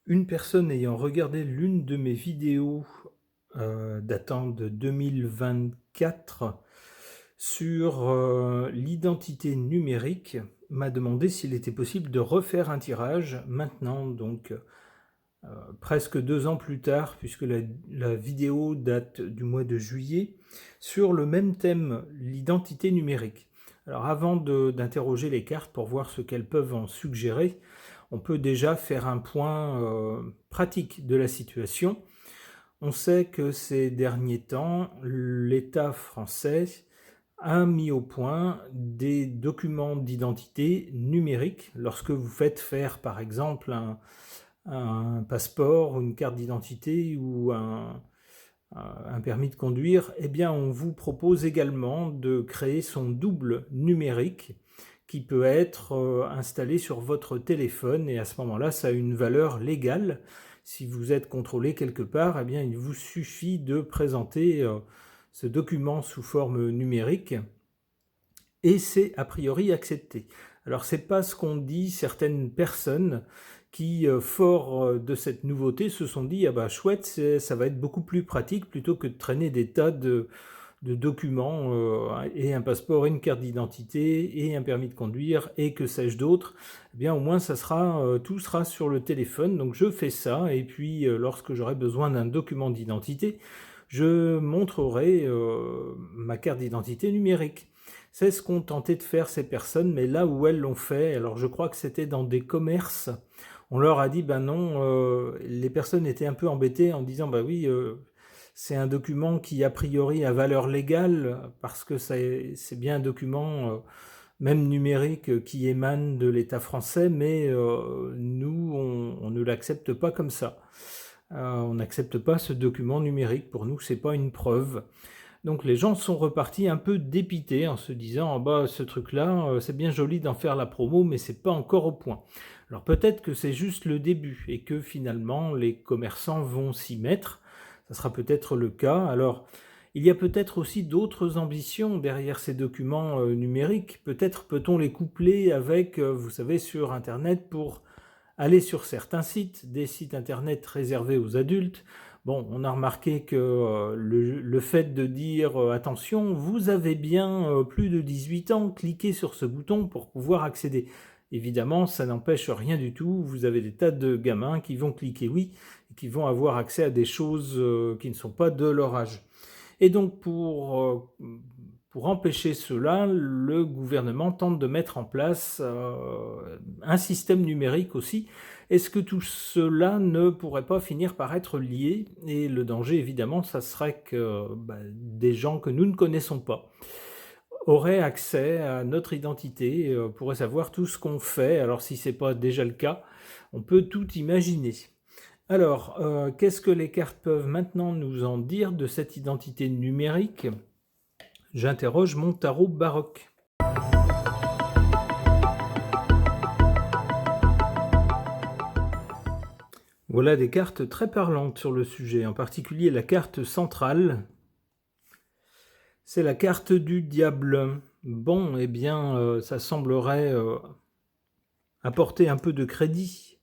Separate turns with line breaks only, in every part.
Une personne ayant regardé l'une de mes vidéos, datant de 2024 sur, l'identité numérique, m'a demandé s'il était possible de refaire un tirage maintenant, donc presque 2 ans plus tard, puisque la vidéo date du mois de juillet, sur le même thème, l'identité numérique. Alors avant d'interroger les cartes pour voir ce qu'elles peuvent en suggérer, on peut déjà faire un point pratique de la situation. On sait que ces derniers temps, l'État français a mis au point des documents d'identité numériques. Lorsque vous faites faire, par exemple, un passeport, une carte d'identité ou un permis de conduire, eh bien, on vous propose également de créer son double numérique qui peut être installé sur votre téléphone, et à ce moment-là, ça a une valeur légale. Si vous êtes contrôlé quelque part, eh bien, il vous suffit de présenter ce document sous forme numérique et c'est a priori accepté. Alors c'est pas ce qu'ont dit certaines personnes qui, fort de cette nouveauté, se sont dit « Ah bah chouette, ça va être beaucoup plus pratique plutôt que de traîner des tas de documents et un passeport et une carte d'identité et un permis de conduire et que sais-je d'autre, eh bien au moins ça sera, tout sera sur le téléphone. Donc je fais ça et puis lorsque j'aurai besoin d'un document d'identité, je montrerai ma carte d'identité numérique. C'est ce qu'ont tenté de faire ces personnes, mais là où elles l'ont fait, alors je crois que c'était dans des commerces, on leur a dit ben non, les personnes étaient un peu embêtées en disant bah oui, c'est un document qui a priori a valeur légale parce que c'est bien un document même numérique qui émane de l'État français, mais nous on ne l'accepte pas comme ça. On n'accepte pas ce document numérique, pour nous c'est pas une preuve. Donc les gens sont repartis un peu dépités en se disant « Ah bah ce truc-là, c'est bien joli d'en faire la promo, mais c'est pas encore au point ». Alors peut-être que c'est juste le début et que finalement les commerçants vont s'y mettre. Ça sera peut-être le cas. Alors il y a peut-être aussi d'autres ambitions derrière ces documents numériques. Peut-être peut-on les coupler avec, vous savez, sur Internet pour aller sur certains sites, des sites internet réservés aux adultes. Bon, on a remarqué que le fait de dire attention, vous avez bien plus de 18 ans, cliquez sur ce bouton pour pouvoir accéder. Évidemment, ça n'empêche rien du tout. Vous avez des tas de gamins qui vont cliquer oui et qui vont avoir accès à des choses qui ne sont pas de leur âge. Et donc pour empêcher cela, le gouvernement tente de mettre en place un système numérique aussi. Est-ce que tout cela ne pourrait pas finir par être lié? Et le danger, évidemment, ça serait que des gens que nous ne connaissons pas auraient accès à notre identité, pourraient savoir tout ce qu'on fait. Alors si ce n'est pas déjà le cas, on peut tout imaginer. Alors, qu'est-ce que les cartes peuvent maintenant nous en dire de cette identité numérique? J'interroge mon tarot baroque. Voilà des cartes très parlantes sur le sujet, en particulier la carte centrale. C'est la carte du diable. Bon, eh bien, ça semblerait apporter un peu de crédit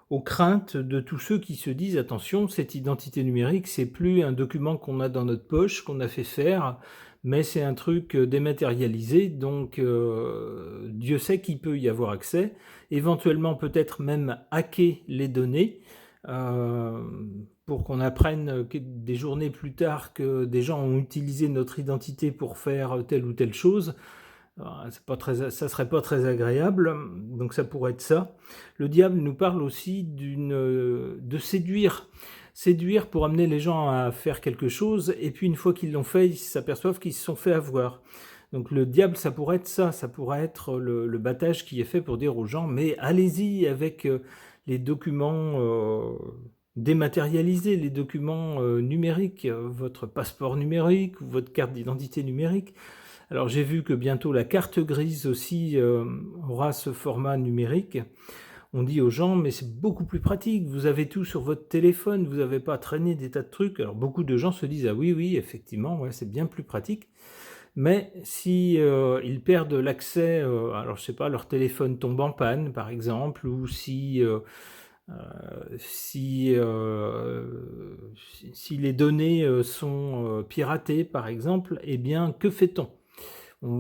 aux craintes de tous ceux qui se disent « Attention, cette identité numérique, c'est plus un document qu'on a dans notre poche, qu'on a fait faire, mais c'est un truc dématérialisé, donc Dieu sait qu'il peut y avoir accès, éventuellement peut-être même hacker les données, pour qu'on apprenne des journées plus tard que des gens ont utilisé notre identité pour faire telle ou telle chose. Ça serait pas très agréable, donc ça pourrait être ça. Le diable nous parle aussi de séduire. Séduire pour amener les gens à faire quelque chose, et puis une fois qu'ils l'ont fait, ils s'aperçoivent qu'ils se sont fait avoir. Donc le diable, ça pourrait être ça pourrait être le battage qui est fait pour dire aux gens, mais allez-y avec les documents dématérialisés, les documents numériques, votre passeport numérique ou votre carte d'identité numérique. Alors j'ai vu que bientôt la carte grise aussi aura ce format numérique. On dit aux gens, mais c'est beaucoup plus pratique, vous avez tout sur votre téléphone, vous n'avez pas à traîner des tas de trucs. Alors beaucoup de gens se disent, ah oui, effectivement, ouais, c'est bien plus pratique. Mais si ils perdent l'accès, alors je sais pas, leur téléphone tombe en panne par exemple, ou si Si les données sont piratées, par exemple, eh bien, que fait-on?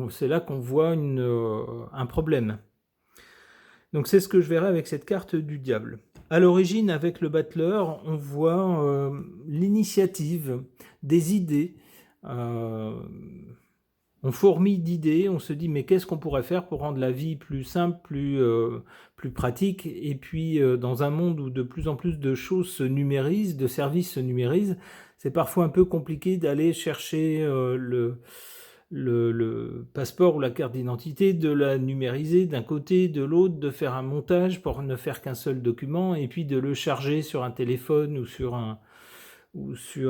C'est là qu'on voit un problème. Donc c'est ce que je verrai avec cette carte du diable. À l'origine, avec le battleur, on voit l'initiative, des idées. On fourmille d'idées, on se dit mais qu'est-ce qu'on pourrait faire pour rendre la vie plus simple, plus pratique. Et puis dans un monde où de plus en plus de choses se numérisent, de services se numérisent, c'est parfois un peu compliqué d'aller chercher le passeport ou la carte d'identité, de la numériser d'un côté, de l'autre, de faire un montage pour ne faire qu'un seul document, et puis de le charger sur un téléphone ou sur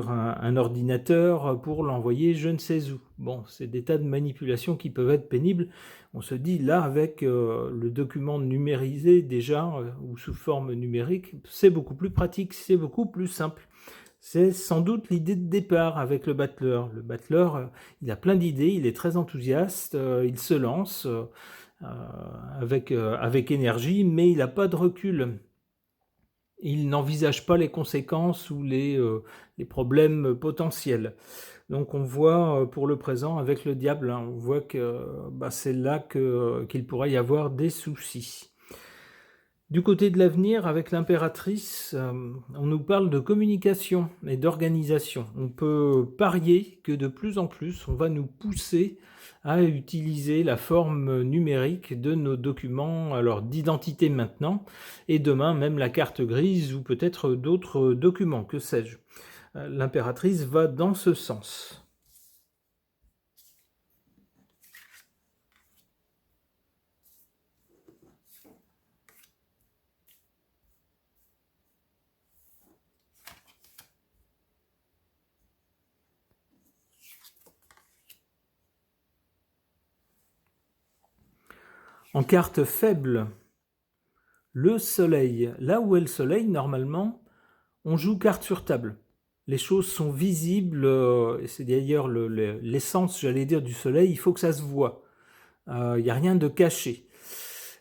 un ordinateur pour l'envoyer je ne sais où. Bon, c'est des tas de manipulations qui peuvent être pénibles. On se dit là, avec le document numérisé déjà, ou sous forme numérique, c'est beaucoup plus pratique, c'est beaucoup plus simple. C'est sans doute l'idée de départ avec le battleur. Le battleur, il a plein d'idées, il est très enthousiaste, il se lance avec énergie, mais il n'a pas de recul. Il n'envisage pas les conséquences ou les problèmes potentiels. Donc on voit pour le présent avec le diable, on voit que c'est là qu'il pourrait y avoir des soucis. Du côté de l'avenir, avec l'impératrice, on nous parle de communication et d'organisation. On peut parier que de plus en plus, on va nous pousser à utiliser la forme numérique de nos documents, alors d'identité maintenant, et demain même la carte grise ou peut-être d'autres documents, que sais-je. L'impératrice va dans ce sens. En carte faible, le soleil. Là où est le soleil, normalement, on joue carte sur table. Les choses sont visibles, c'est d'ailleurs l'essence, j'allais dire, du soleil, il faut que ça se voit. Il n'y a rien de caché.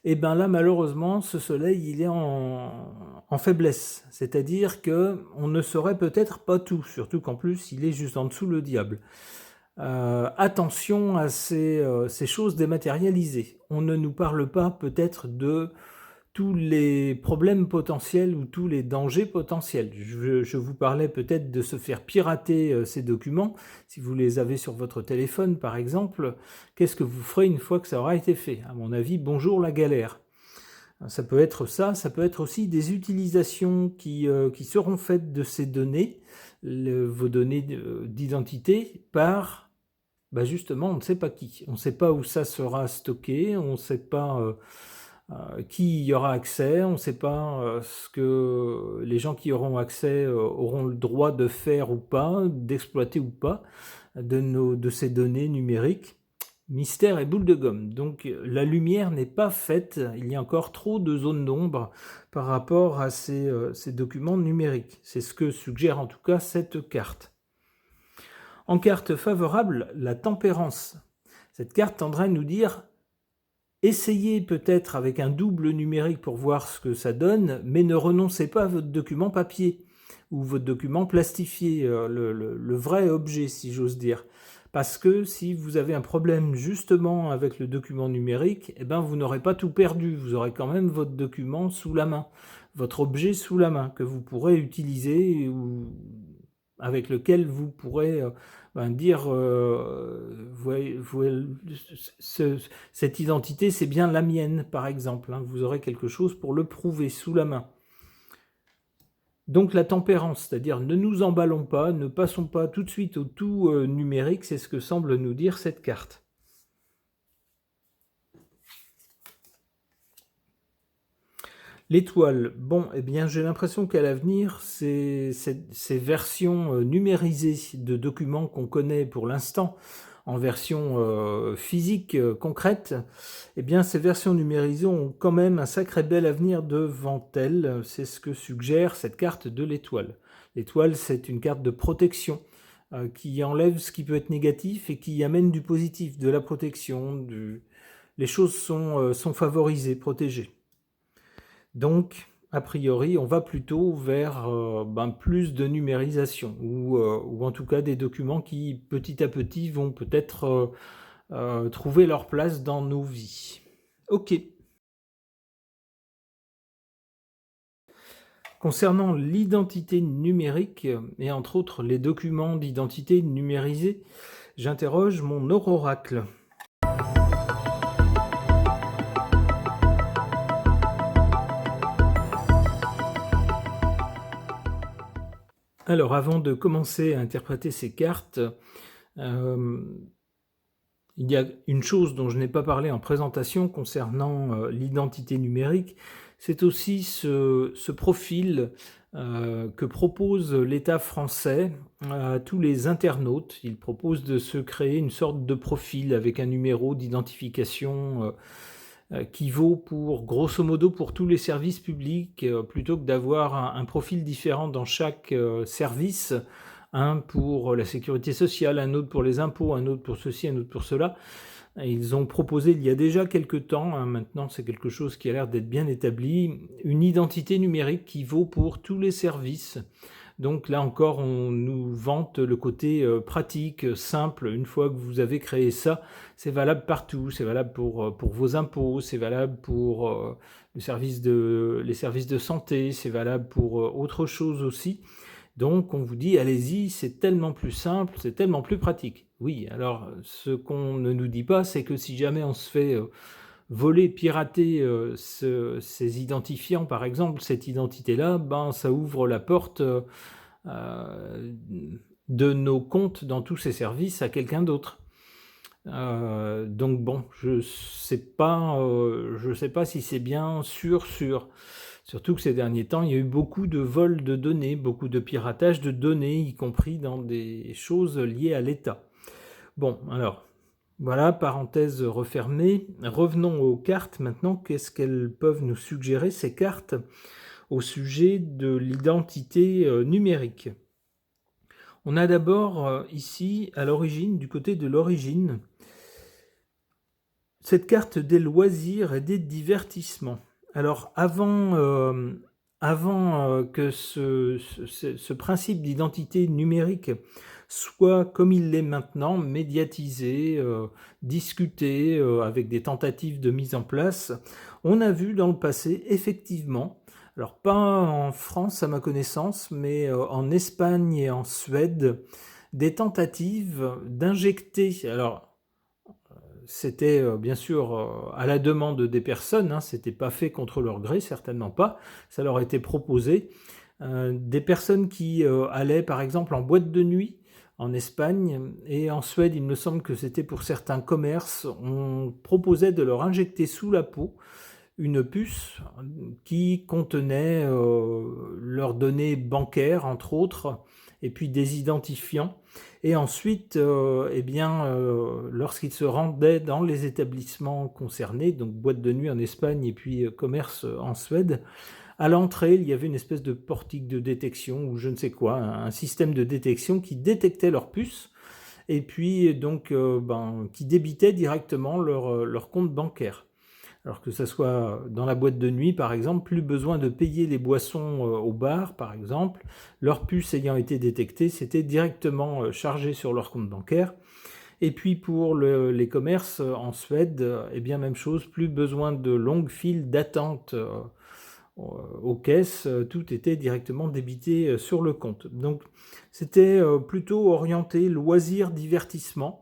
Et bien là, malheureusement, ce soleil, il est en faiblesse. C'est-à-dire qu'on ne saurait peut-être pas tout, surtout qu'en plus, il est juste en dessous le diable. Attention à ces choses dématérialisées. On ne nous parle pas peut-être de tous les problèmes potentiels ou tous les dangers potentiels. Je vous parlais peut-être de se faire pirater ces documents. Si vous les avez sur votre téléphone, par exemple, qu'est-ce que vous ferez une fois que ça aura été fait? À mon avis, bonjour la galère. Ça peut être ça peut être aussi des utilisations qui seront faites de ces données, vos données d'identité, par justement, on ne sait pas qui. On ne sait pas où ça sera stocké, on ne sait pas qui y aura accès, on ne sait pas ce que les gens qui auront accès auront le droit de faire ou pas, d'exploiter ou pas de ces données numériques. Mystère et boule de gomme. Donc la lumière n'est pas faite, il y a encore trop de zones d'ombre par rapport à ces documents numériques. C'est ce que suggère en tout cas cette carte. En carte favorable, la tempérance. Cette carte tendrait à nous dire essayez peut-être avec un double numérique pour voir ce que ça donne, mais ne renoncez pas à votre document papier ou votre document plastifié, le vrai objet si j'ose dire. Parce que si vous avez un problème justement avec le document numérique, eh ben vous n'aurez pas tout perdu, vous aurez quand même votre document sous la main, votre objet sous la main que vous pourrez utiliser ou avec lequel vous pourrez dire cette identité c'est bien la mienne par exemple, vous aurez quelque chose pour le prouver sous la main. Donc la tempérance, c'est-à-dire ne nous emballons pas, ne passons pas tout de suite au tout numérique, c'est ce que semble nous dire cette carte. L'étoile, bon, eh bien j'ai l'impression qu'à l'avenir, ces versions numérisées de documents qu'on connaît pour l'instant, en version physique, concrète, eh bien ces versions numérisées ont quand même un sacré bel avenir devant elles, c'est ce que suggère cette carte de l'étoile. L'étoile, c'est une carte de protection qui enlève ce qui peut être négatif et qui amène du positif, de la protection, les choses sont favorisées, protégées. Donc, a priori, on va plutôt vers plus de numérisation, ou en tout cas des documents qui, petit à petit, vont peut-être trouver leur place dans nos vies. Ok. Concernant l'identité numérique, et entre autres les documents d'identité numérisés, j'interroge mon oracle. Alors, avant de commencer à interpréter ces cartes, il y a une chose dont je n'ai pas parlé en présentation concernant l'identité numérique, c'est aussi ce profil que propose l'État français à tous les internautes. Il propose de se créer une sorte de profil avec un numéro d'identification qui vaut pour, grosso modo, pour tous les services publics, plutôt que d'avoir un profil différent dans chaque service, un pour la sécurité sociale, un autre pour les impôts, un autre pour ceci, un autre pour cela. Ils ont proposé il y a déjà quelques temps, maintenant c'est quelque chose qui a l'air d'être bien établi, une identité numérique qui vaut pour tous les services. Donc là encore, on nous vante le côté pratique, simple. Une fois que vous avez créé ça, c'est valable partout. C'est valable pour vos impôts, c'est valable pour les services de santé, c'est valable pour autre chose aussi. Donc on vous dit, allez-y, c'est tellement plus simple, c'est tellement plus pratique. Oui, alors ce qu'on ne nous dit pas, c'est que si jamais on se fait voler, pirater ces identifiants, par exemple, cette identité-là, ça ouvre la porte de nos comptes dans tous ces services à quelqu'un d'autre. Donc bon, je sais pas si c'est bien sûr. Surtout que ces derniers temps, il y a eu beaucoup de vols de données, beaucoup de piratage de données, y compris dans des choses liées à l'État. Bon, alors, voilà, parenthèse refermée. Revenons aux cartes maintenant. Qu'est-ce qu'elles peuvent nous suggérer, ces cartes, au sujet de l'identité numérique? On a d'abord ici, à l'origine, du côté de l'origine, cette carte des loisirs et des divertissements. Alors, avant que ce principe d'identité numérique soit, comme il l'est maintenant, médiatisé, discuté, avec des tentatives de mise en place, on a vu dans le passé, effectivement, alors pas en France à ma connaissance, mais en Espagne et en Suède, des tentatives d'injecter, alors c'était bien sûr à la demande des personnes, c'était pas fait contre leur gré, certainement pas, ça leur était proposé. Des personnes qui allaient par exemple en boîte de nuit en Espagne et en Suède, il me semble que c'était pour certains commerces, on proposait de leur injecter sous la peau une puce qui contenait leurs données bancaires, entre autres, et puis des identifiants. Et ensuite, lorsqu'ils se rendaient dans les établissements concernés, donc boîte de nuit en Espagne et puis commerce en Suède, à l'entrée, il y avait une espèce de portique de détection ou je ne sais quoi, un système de détection qui détectait leur puce et puis donc qui débitait directement leur compte bancaire. Alors que ça soit dans la boîte de nuit, par exemple, plus besoin de payer les boissons au bar, par exemple. Leur puce ayant été détectée, c'était directement chargé sur leur compte bancaire. Et puis pour les commerces en Suède, même chose, plus besoin de longues files d'attente aux caisses, tout était directement débité sur le compte. Donc c'était plutôt orienté loisir, divertissement.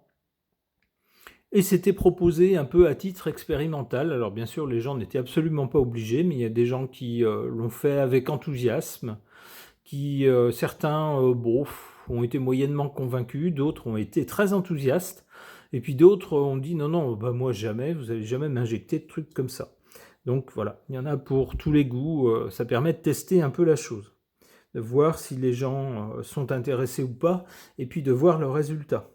Et c'était proposé un peu à titre expérimental. Alors bien sûr, les gens n'étaient absolument pas obligés, mais il y a des gens qui l'ont fait avec enthousiasme, qui certains ont été moyennement convaincus, d'autres ont été très enthousiastes, et puis d'autres ont dit non, moi jamais, vous n'allez jamais m'injecter de trucs comme ça. Donc voilà, il y en a pour tous les goûts, ça permet de tester un peu la chose, de voir si les gens sont intéressés ou pas, et puis de voir le résultat.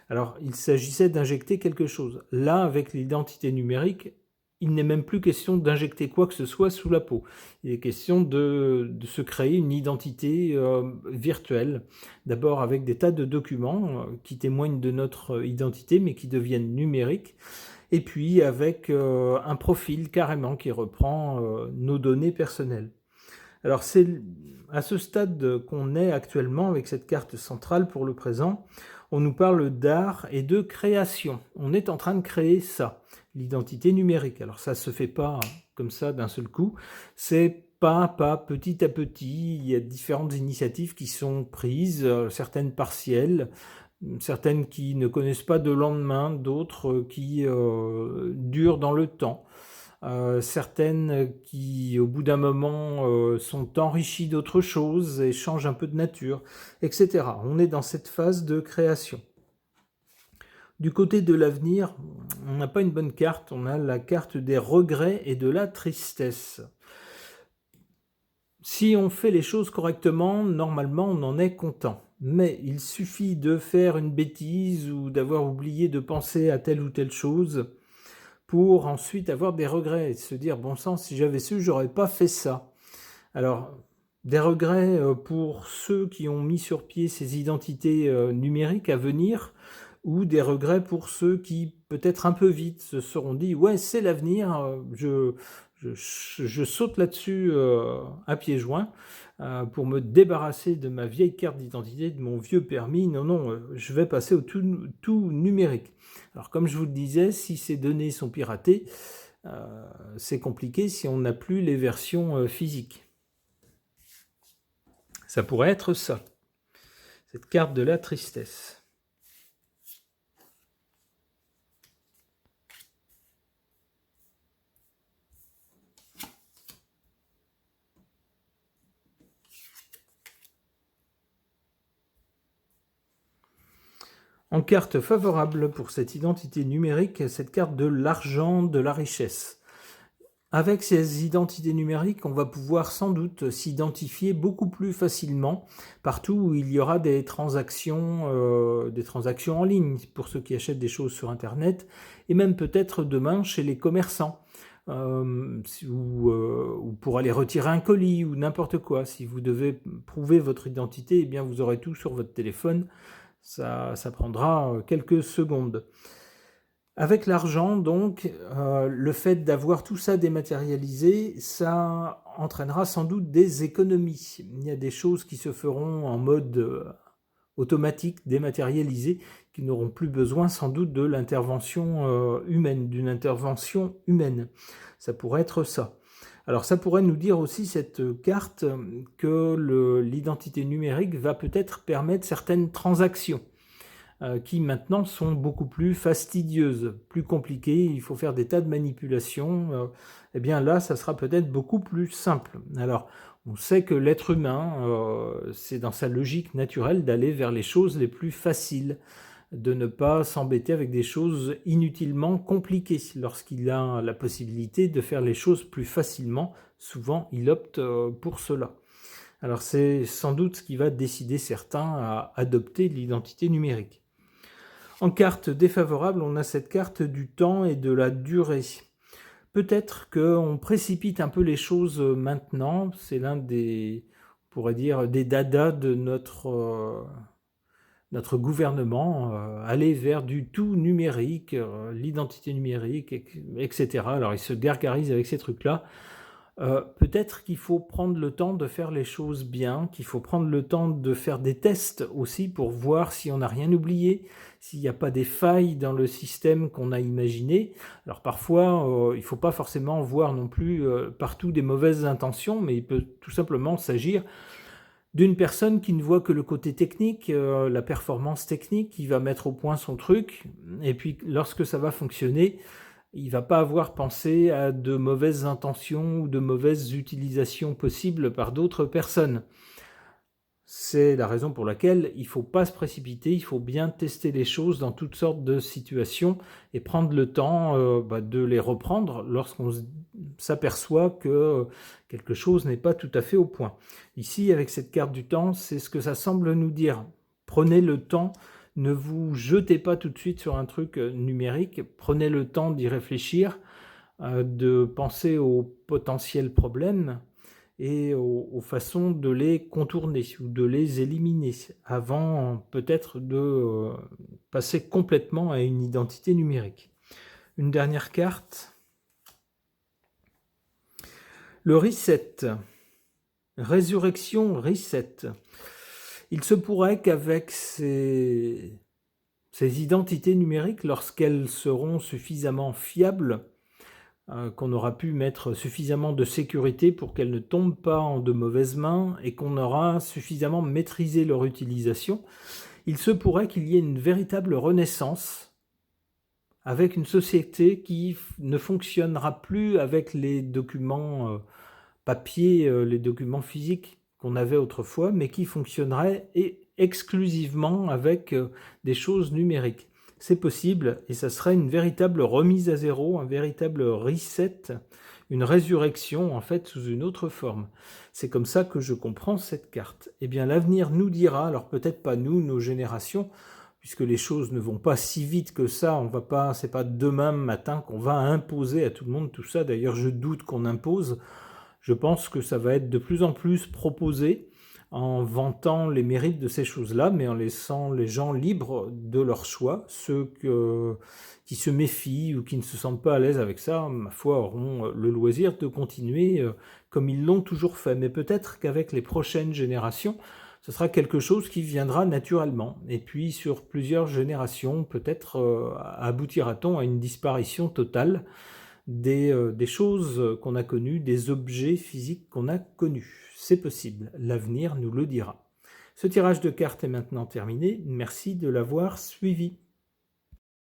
Alors, il s'agissait d'injecter quelque chose. Là, avec l'identité numérique, il n'est même plus question d'injecter quoi que ce soit sous la peau. Il est question de se créer une identité virtuelle. D'abord avec des tas de documents qui témoignent de notre identité, mais qui deviennent numériques. Et puis avec un profil carrément qui reprend nos données personnelles. Alors c'est à ce stade qu'on est actuellement avec cette carte centrale pour le présent. On nous parle d'art et de création. On est en train de créer ça, l'identité numérique. Alors ça ne se fait pas comme ça d'un seul coup, c'est pas à pas, petit à petit. Il y a différentes initiatives qui sont prises, certaines partielles, certaines qui ne connaissent pas de lendemain, d'autres qui durent dans le temps. Certaines qui, au bout d'un moment, sont enrichies d'autres choses et changent un peu de nature, etc. On est dans cette phase de création. Du côté de l'avenir, on n'a pas une bonne carte, on a la carte des regrets et de la tristesse. Si on fait les choses correctement, normalement on en est content. Mais il suffit de faire une bêtise ou d'avoir oublié de penser à telle ou telle chose pour ensuite avoir des regrets et se dire, bon sang, si j'avais su, j'aurais pas fait ça. Alors, des regrets pour ceux qui ont mis sur pied ces identités numériques à venir, ou des regrets pour ceux qui, peut-être un peu vite, se seront dit, ouais, c'est l'avenir, je saute là-dessus à pieds joints pour me débarrasser de ma vieille carte d'identité, de mon vieux permis. Non, je vais passer au tout numérique. Alors comme je vous le disais, si ces données sont piratées, c'est compliqué si on n'a plus les versions physiques. Ça pourrait être ça, cette carte de la tristesse. En carte favorable pour cette identité numérique, cette carte de l'argent, de la richesse. Avec ces identités numériques, on va pouvoir sans doute s'identifier beaucoup plus facilement partout où il y aura des transactions en ligne pour ceux qui achètent des choses sur Internet, et même peut-être demain chez les commerçants, ou pour aller retirer un colis ou n'importe quoi. Si vous devez prouver votre identité, eh bien vous aurez tout sur votre téléphone. Ça prendra quelques secondes. Avec l'argent, donc, le fait d'avoir tout ça dématérialisé, ça entraînera sans doute des économies. Il y a des choses qui se feront en mode automatique, dématérialisé, qui n'auront plus besoin sans doute de l'intervention humaine, d'une intervention humaine. Ça pourrait être ça. Alors ça pourrait nous dire aussi, cette carte, que l'identité numérique va peut-être permettre certaines transactions qui maintenant sont beaucoup plus fastidieuses, plus compliquées, il faut faire des tas de manipulations. Eh bien là, ça sera peut-être beaucoup plus simple. Alors, on sait que l'être humain, c'est dans sa logique naturelle d'aller vers les choses les plus faciles, de ne pas s'embêter avec des choses inutilement compliquées. Lorsqu'il a la possibilité de faire les choses plus facilement, souvent il opte pour cela. Alors c'est sans doute ce qui va décider certains à adopter l'identité numérique. En carte défavorable, on a cette carte du temps et de la durée. Peut-être qu'on précipite un peu les choses maintenant, c'est l'un des, on pourrait dire, des dadas de notre gouvernement, aller vers du tout numérique, l'identité numérique, etc. Alors il se gargarise avec ces trucs-là. Peut-être qu'il faut prendre le temps de faire les choses bien, qu'il faut prendre le temps de faire des tests aussi pour voir si on n'a rien oublié, s'il n'y a pas des failles dans le système qu'on a imaginé. Alors parfois, il ne faut pas forcément voir non plus partout des mauvaises intentions, mais il peut tout simplement s'agir d'une personne qui ne voit que le côté technique, la performance technique, qui va mettre au point son truc, et puis lorsque ça va fonctionner, il ne va pas avoir pensé à de mauvaises intentions ou de mauvaises utilisations possibles par d'autres personnes. C'est la raison pour laquelle il ne faut pas se précipiter, il faut bien tester les choses dans toutes sortes de situations et prendre le temps de les reprendre lorsqu'on s'aperçoit que quelque chose n'est pas tout à fait au point. Ici, avec cette carte du temps, c'est ce que ça semble nous dire. Prenez le temps. Ne vous jetez pas tout de suite sur un truc numérique, prenez le temps d'y réfléchir, de penser aux potentiels problèmes et aux façons de les contourner ou de les éliminer avant peut-être de passer complètement à une identité numérique. Une dernière carte. Le reset. Résurrection Reset. Il se pourrait qu'avec ces identités numériques, lorsqu'elles seront suffisamment fiables, qu'on aura pu mettre suffisamment de sécurité pour qu'elles ne tombent pas en de mauvaises mains et qu'on aura suffisamment maîtrisé leur utilisation, il se pourrait qu'il y ait une véritable renaissance avec une société qui ne fonctionnera plus avec les documents papier, les documents physiques qu'on avait autrefois, mais qui fonctionnerait exclusivement avec des choses numériques. C'est possible et ça serait une véritable remise à zéro, un véritable reset, une résurrection en fait sous une autre forme. C'est comme ça que je comprends cette carte. Eh bien l'avenir nous dira, alors peut-être pas nous, nos générations, puisque les choses ne vont pas si vite que ça, on va pas, c'est pas demain matin qu'on va imposer à tout le monde tout ça. D'ailleurs, je doute qu'on impose. Je pense que ça va être de plus en plus proposé en vantant les mérites de ces choses-là, mais en laissant les gens libres de leur choix. Ceux qui se méfient ou qui ne se sentent pas à l'aise avec ça, ma foi, auront le loisir de continuer comme ils l'ont toujours fait. Mais peut-être qu'avec les prochaines générations, ce sera quelque chose qui viendra naturellement. Et puis sur plusieurs générations, peut-être aboutira-t-on à une disparition totale des choses qu'on a connues, des objets physiques qu'on a connus. C'est possible, l'avenir nous le dira. Ce tirage de cartes est maintenant terminé. Merci de l'avoir suivi.